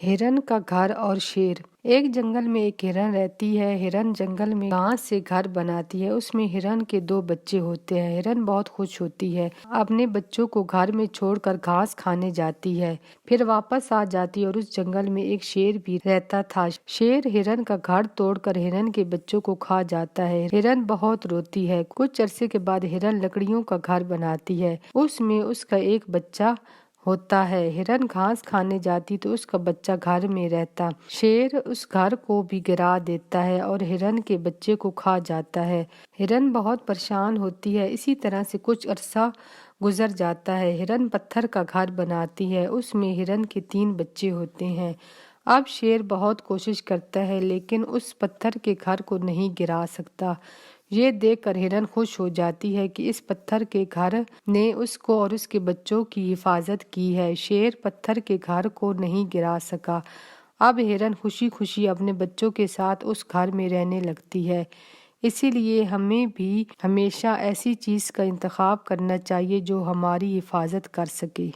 हिरन का घर और शेर। एक जंगल में एक हिरन रहती है। हिरन जंगल में घास से घर बनाती है। उसमें हिरन के 2 बच्चे होते हैं। हिरन बहुत खुश होती है, अपने बच्चों को घर में छोड़कर घास खाने जाती है, फिर वापस आ जाती है। और उस जंगल में एक शेर भी रहता था। शेर हिरन का घर तोड़कर हिरन के बच्चों को खा जाता है। हिरन बहुत रोती है। कुछ अरसे के बाद हिरन लकड़ियों का घर बनाती है। उसमें उसका एक बच्चा होता है। हिरन घास खाने जाती तो उसका बच्चा घर में रहता। शेर उस घर को भी गिरा देता है और हिरन के बच्चे को खा जाता है। हिरन बहुत परेशान होती है। इसी तरह से कुछ अरसा गुजर जाता है। हिरन पत्थर का घर बनाती है। उसमें हिरन के 3 बच्चे होते हैं। अब शेर बहुत कोशिश करता है, लेकिन उस पत्थर के घर को नहीं गिरा सकता। ये देखकर हिरन खुश हो जाती है कि इस पत्थर के घर ने उसको और उसके बच्चों की हिफाजत की है। शेर पत्थर के घर को नहीं गिरा सका। अब हिरन खुशी खुशी अपने बच्चों के साथ उस घर में रहने लगती है। इसीलिए हमें भी हमेशा ऐसी चीज़ का इंतखाब करना चाहिए जो हमारी हिफाजत कर सके।